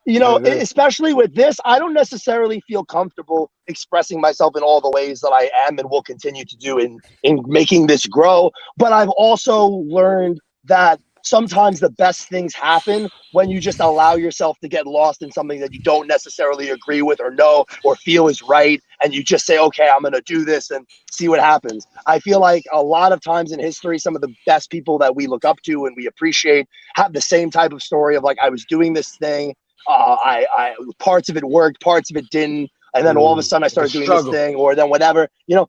Especially with this, I don't necessarily feel comfortable expressing myself in all the ways that I am and will continue to do in making this grow. But I've also learned that sometimes the best things happen when you just allow yourself to get lost in something that you don't necessarily agree with or know or feel is right. And you just say, okay, I'm going to do this and see what happens. I feel like a lot of times in history, some of the best people that we look up to and we appreciate have the same type of story of like, I was doing this thing. I parts of it worked, parts of it didn't. And then all of a sudden I started doing this thing or then whatever,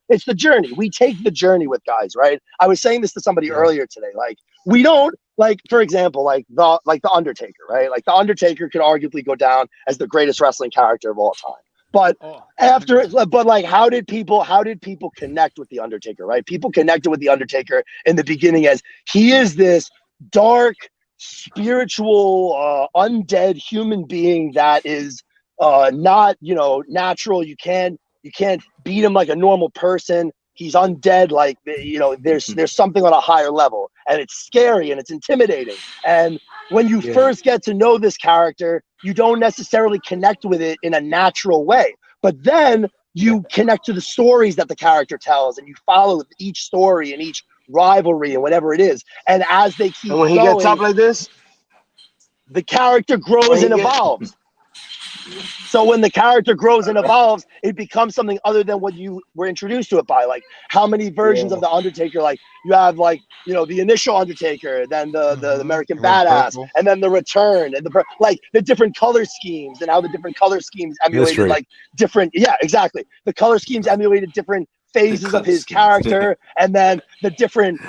it's the journey. We take the journey with guys, right? I was saying this to somebody earlier today. Like we don't for example, like the Undertaker, right? Like the Undertaker could arguably go down as the greatest wrestling character of all time. But how did people connect with the Undertaker, right? People connected with the Undertaker in the beginning as he is this dark, spiritual, undead human being that is not natural. You can't beat him like a normal person. He's undead. Like there's something on a higher level, and it's scary and it's intimidating. And when you first get to know this character, you don't necessarily connect with it in a natural way, but then you connect to the stories that the character tells, and you follow each story and each rivalry and whatever it is. And as they keep when he going, gets up like this, the character grows and evolves. So when the character grows and evolves, it becomes something other than what you were introduced to it by. Like how many versions of the Undertaker? Like you have the initial Undertaker, then the American Badass, and then the Return, and the different color schemes and how the different color schemes emulated different. Yeah, exactly. The color schemes emulated different phases of his character, and then the different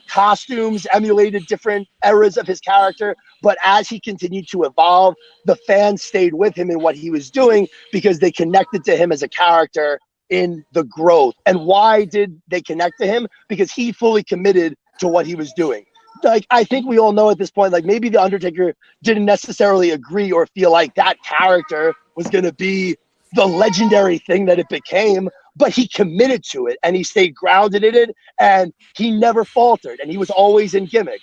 costumes emulated different eras of his character. But as he continued to evolve, the fans stayed with him in what he was doing because they connected to him as a character in the growth. And why did they connect to him? Because he fully committed to what he was doing. Like, I think we all know at this point, like maybe the Undertaker didn't necessarily agree or feel like that character was going to be the legendary thing that it became, but he committed to it and he stayed grounded in it and he never faltered and he was always in gimmick.